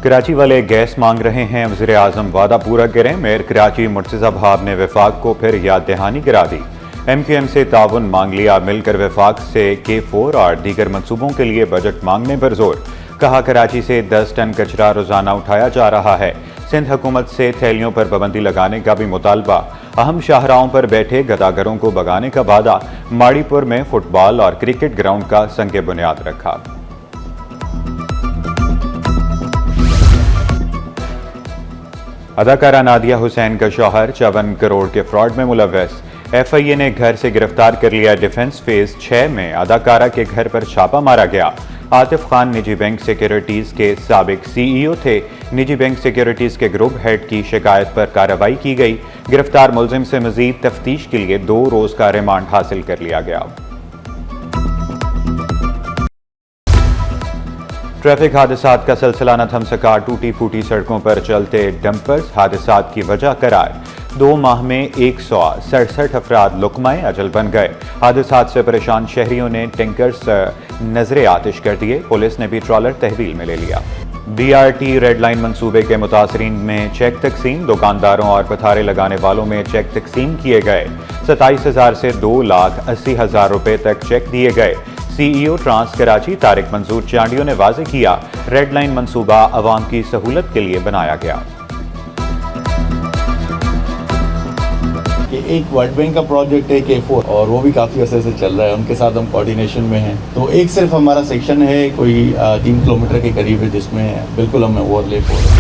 کراچی والے گیس مانگ رہے ہیں، وزیر اعظم وعدہ پورا کریں۔ میئر کراچی مرتضی بھاب نے وفاق کو پھر یاد دہانی کرا دی۔ ایم کیو ایم سے تعاون مانگ لیا، مل کر وفاق سے K4 اور دیگر منصوبوں کے لیے بجٹ مانگنے پر زور۔ کہا کراچی سے 10 ٹن کچرا روزانہ اٹھایا جا رہا ہے۔ سندھ حکومت سے تھیلیوں پر پابندی لگانے کا بھی مطالبہ۔ اہم شاہراہوں پر بیٹھے گداگروں کو بھگانے کا وعدہ۔ ماڑی پور میں فٹ بال اور کرکٹ گراؤنڈ کا سنگ بنیاد رکھا۔ اداکارہ نادیہ حسین کا شوہر 54 کروڑ کے فراڈ میں ملوث۔ ایف آئی اے نے گھر سے گرفتار کر لیا۔ ڈیفنس فیز 6 میں اداکارہ کے گھر پر چھاپہ مارا گیا۔ عاطف خان نجی بینک سیکیورٹیز کے سابق CEO تھے۔ نجی بینک سیکیورٹیز کے گروپ ہیڈ کی شکایت پر کارروائی کی گئی۔ گرفتار ملزم سے مزید تفتیش کے لیے 2 روز کا ریمانڈ حاصل کر لیا گیا۔ ٹریفک حادثات کا سلسلہ نہ تھم سکا۔ ٹوٹی پھوٹی سڑکوں پر چلتے ڈمپرز حادثات کی وجہ قرار۔ 2 ماہ میں 167 افراد لقمہ اجل بن گئے۔ حادثات سے پریشان شہریوں نے ٹینکرز نظر آتش کر دیے۔ پولیس نے بھی ٹرالر تحویل میں لے لیا۔ BRT ریڈ لائن منصوبے کے متاثرین میں چیک تقسیم۔ دکانداروں اور پتھارے لگانے والوں میں چیک تقسیم کیے گئے۔ 27,000 سے 2,80,000 روپے تک چیک دیے گئے۔ CEO ٹرانس کراچی طارق منظور چانڈیو نے واضح کیا، ریڈ لائن منصوبہ عوام کی سہولت کے لیے بنایا گیا۔ ایک ورلڈ بینک کا پروجیکٹ ہے K4 اور وہ بھی کافی عرصے سے چل رہا ہے، ان کے ساتھ ہم کوارڈینیشن میں ہیں۔ تو ایک صرف ہمارا سیکشن ہے کوئی 3 کلومیٹر کے قریب ہے جس میں بالکل ہمیں اوور لیپ ہو رہا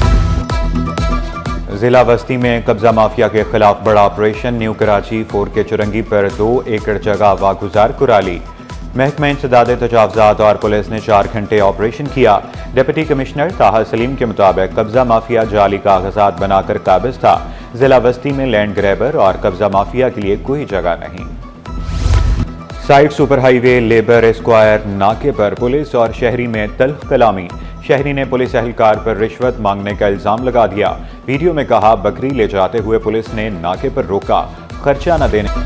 ہے۔ ضلع وسطی میں قبضہ مافیا کے خلاف بڑا آپریشن۔ نیو کراچی 4 کے چرنگی پر 2 ایکڑ جگہ واگزار کرا لی۔ محکمہ انسداد تجاوزات اور پولیس نے 4 گھنٹے آپریشن کیا۔ ڈپٹی کمشنر طاہر سلیم کے مطابق قبضہ مافیا جعلی کاغذات بنا کر قابض تھا۔ ضلع وسطی میں لینڈ گریبر اور قبضہ مافیا کے لیے کوئی جگہ نہیں۔ سائٹ سپر ہائی وے لیبر اسکوائر ناکے پر پولیس اور شہری میں تلخ کلامی۔ شہری نے پولیس اہلکار پر رشوت مانگنے کا الزام لگا دیا۔ ویڈیو میں کہا بکری لے جاتے ہوئے پولیس نے ناکے پر روکا، خرچہ نہ دینے۔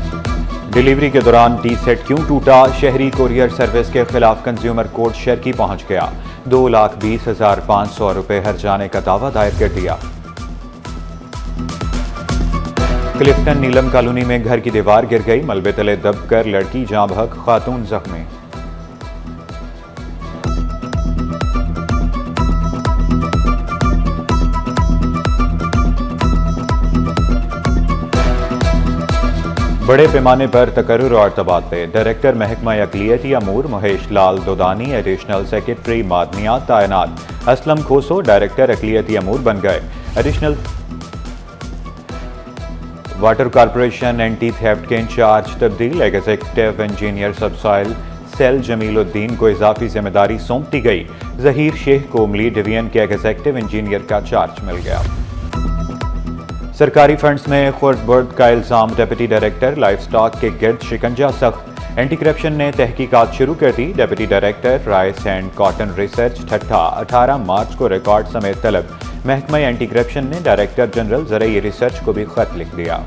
ڈیلیوری کے دوران ٹی سیٹ کیوں ٹوٹا؟ شہری کوریئر سروس کے خلاف کنزیومر کورٹ شرکی پہنچ گیا۔ 2,20,500 روپے ہرجانے کا دعویٰ دائر کر دیا۔ کلفٹن نیلم کالونی میں گھر کی دیوار گر گئی، ملبے تلے دب کر لڑکی جاں بحق، خاتون زخمی۔ بڑے پیمانے پر تقرر اور تبادلے۔ ڈائریکٹر محکمہ اقلیتی امور مہیش لال دودانی، ایڈیشنل سیکرٹری معدنیات تعینات۔ اسلم کھوسو ڈائریکٹر اقلیتی امور بن گئے۔ Additional water corporation anti theft کے انچارج تبدیل۔ Executive engineer sub soil cell Jamil Uddin کو اضافی ذمہ داری سونپ دی گئی۔ ظہیر شیخ کو ملی ڈویژن کے ایگزیکٹو انجینئر کا چارج مل گیا۔ سرکاری فنڈز میں خورد برد کا الزام، ڈپٹی ڈائریکٹر لائف سٹاک کے گرد شکنجہ سخت۔ اینٹی کرپشن نے تحقیقات شروع کر دی۔ Deputy director rice and cotton research Thatta 18 March کو ریکارڈ سمیت طلب۔ محکمہ اینٹی کرپشن نے ڈائریکٹر جنرل زرعی ریسرچ کو بھی خط لکھ دیا۔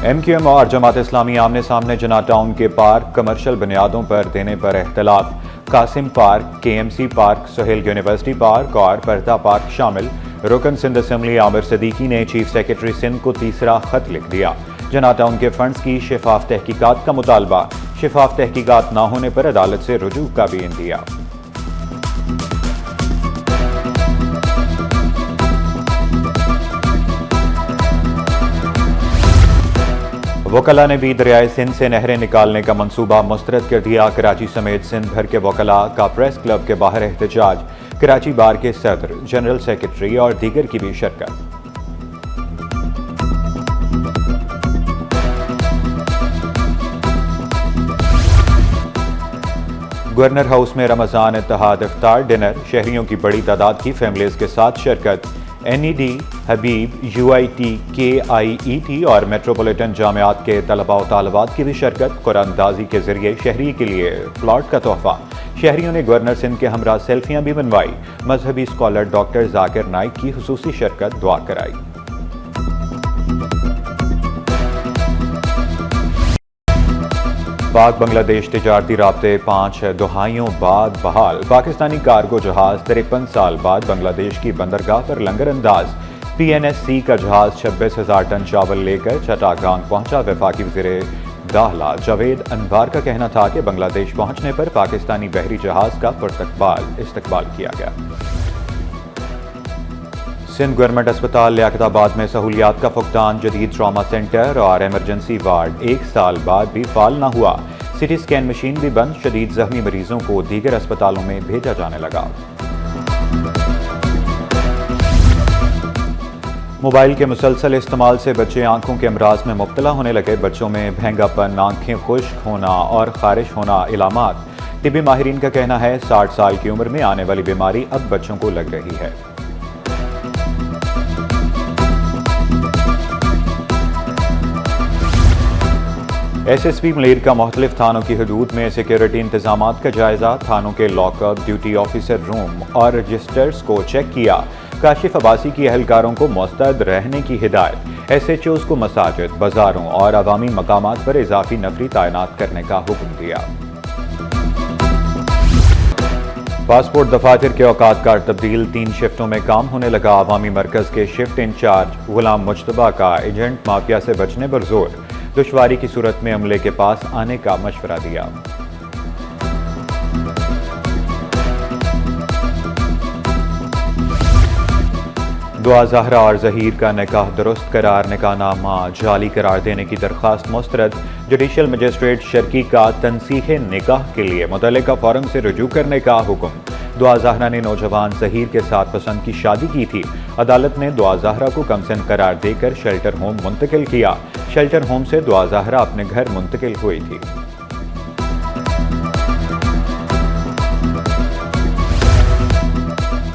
ایم کیو ایم اور جماعت اسلامی آمنے سامنے۔ جناح ٹاؤن کے پارک کمرشل بنیادوں پر دینے پر اختلاف۔ Qasim park, KMC park, Sohail university park اور پرتا پارک شامل۔ رکن سندھ اسمبلی عامر صدیقی نے چیف سیکرٹری سندھ کو تیسرا خط لکھ دیا۔ جناح ٹاؤن کے فنڈز کی شفاف تحقیقات کا مطالبہ۔ شفاف تحقیقات نہ ہونے پر عدالت سے رجوع کا بھی عندیہ۔ وکلاء نے بھی دریائے سندھ سے نہریں نکالنے کا منصوبہ مسترد کر دیا۔ کراچی سمیت سندھ بھر کے وکلاء کا پریس کلب کے باہر احتجاج۔ کراچی بار کے صدر، جنرل سیکرٹری اور دیگر کی بھی شرکت۔ گورنر ہاؤس میں رمضان اتحاد افطار ڈنر۔ شہریوں کی بڑی تعداد کی فیملیز کے ساتھ شرکت۔ NED، حبیب، UIT، KIET اور میٹروپولیٹن جامعات کے طلباء و طالبات کی بھی شرکت۔ قرآن اندازی کے ذریعے شہری کے لیے پلاٹ کا تحفہ۔ شہریوں نے گورنر سندھ کے ہمراہ سیلفیاں بھی بنوائی۔ مذہبی اسکالر ڈاکٹر ذاکر نائک کی خصوصی شرکت، دعا کرائی۔ پاک بنگلہ دیش تجارتی رابطے 5 دہائیوں بعد بحال۔ پاکستانی کارگو جہاز 53 سال بعد بنگلہ دیش کی بندرگاہ پر لنگر انداز۔ PNSC کا جہاز 26,000 ٹن چاول لے کر چٹاگانگ پہنچا۔ وفاقی وزیر داخلہ جاوید انوار کا کہنا تھا کہ بنگلہ دیش پہنچنے پر پاکستانی بحری جہاز کا استقبال کیا گیا۔ سندھ گورنمنٹ اسپتال لیاقت آباد میں سہولیات کا فقدان، جدید ٹراما سینٹر اور ایمرجنسی وارڈ 1 سال بعد بھی فعال نہ ہوا۔ CT اسکین مشین بھی بند، شدید زخمی مریضوں کو دیگر اسپتالوں میں بھیجا جانے لگا۔ موبائل کے مسلسل استعمال سے بچے آنکھوں کے امراض میں مبتلا ہونے لگے۔ بچوں میں بھینگا پن، آنکھیں خشک ہونا اور خارش ہونا علامات۔ طبی ماہرین کا کہنا ہے 60 سال کی عمر میں آنے والی بیماری اب بچوں کو لگ رہی ہے۔ SSP ملیر کا مختلف تھانوں کی حدود میں سیکیورٹی انتظامات کا جائزہ، تھانوں کے لاک اپ، ڈیوٹی آفیسر روم اور رجسٹرز کو چیک کیا۔ کاشف عباسی کی اہلکاروں کو مستعد رہنے کی ہدایت۔ SHOs کو مساجد، بازاروں اور عوامی مقامات پر اضافی نفری تعینات کرنے کا حکم دیا۔ پاسپورٹ دفاتر کے اوقات کار تبدیل، 3 شفٹوں میں کام ہونے لگا۔ عوامی مرکز کے شفٹ انچارج غلام مجتبیٰ کا ایجنٹ مافیا سے بچنے پر زور، دشواری کی صورت میں عملے کے پاس آنے کا مشورہ دیا۔ دعا زہرا اور ظہیر کا نکاح درست قرار، نکاح نامہ جعلی قرار دینے کی درخواست مسترد۔ جوڈیشل مجسٹریٹ شرکی کا تنسیخ نکاح کے لیے متعلقہ فارم سے رجوع کرنے کا حکم۔ دعا زہرا نے نوجوان ظہیر کے ساتھ پسند کی شادی کی تھی۔ عدالت نے دعا زہرا کو کمسن قرار دے کر شیلٹر ہوم منتقل کیا۔ شیلٹر ہوم سے دعا زہرا اپنے گھر منتقل ہوئی تھی۔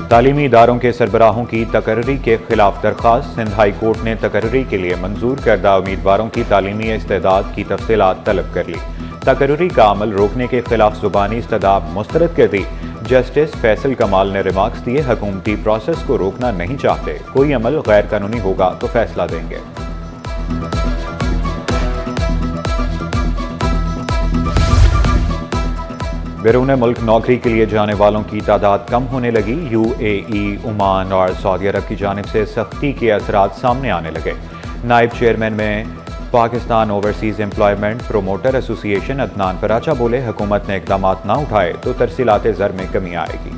تعلیمی اداروں کے سربراہوں کی تقرری کے خلاف درخواست، سندھ ہائی کورٹ نے تقرری کے لیے منظور کردہ امیدواروں کی تعلیمی استعداد کی تفصیلات طلب کر لی۔ تقرری کا عمل روکنے کے خلاف زبانی استدعا مسترد کر دی۔ جسٹس فیصل کمال نے ریمارکس دیے، حکومتی پروسیس کو روکنا نہیں چاہتے، کوئی عمل غیر قانونی ہوگا تو فیصلہ دیں گے۔ بیرون ملک نوکری کے لیے جانے والوں کی تعداد کم ہونے لگی۔ UAE، عمان اور سعودی عرب کی جانب سے سختی کے اثرات سامنے آنے لگے۔ نائب چیئرمین میں پاکستان اوورسیز امپلائمنٹ پروموٹر ایسوسی ایشن عدنان پراچا بولے، حکومت نے اقدامات نہ اٹھائے تو ترسیلات زر میں کمی آئے گی۔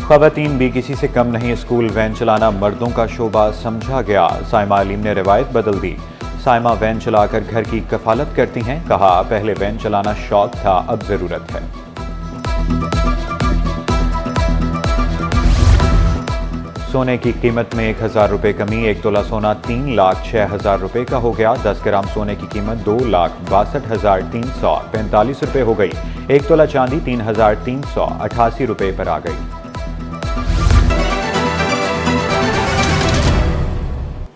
خواتین بھی کسی سے کم نہیں، اسکول وین چلانا مردوں کا شعبہ سمجھا گیا۔ سائمہ علیم نے روایت بدل دی۔ سائمہ وین چلا کر گھر کی کفالت کرتی ہیں، کہا پہلے وین چلانا شوق تھا، اب ضرورت ہے۔ سونے کی قیمت میں 1,000 روپے کمی، 1 تولہ سونا 3,06,000 روپے کا ہو گیا۔ 10 گرام سونے کی قیمت 2,62,345 روپے ہو گئی۔ 1 تولہ چاندی 3,388 روپے پر آ گئی۔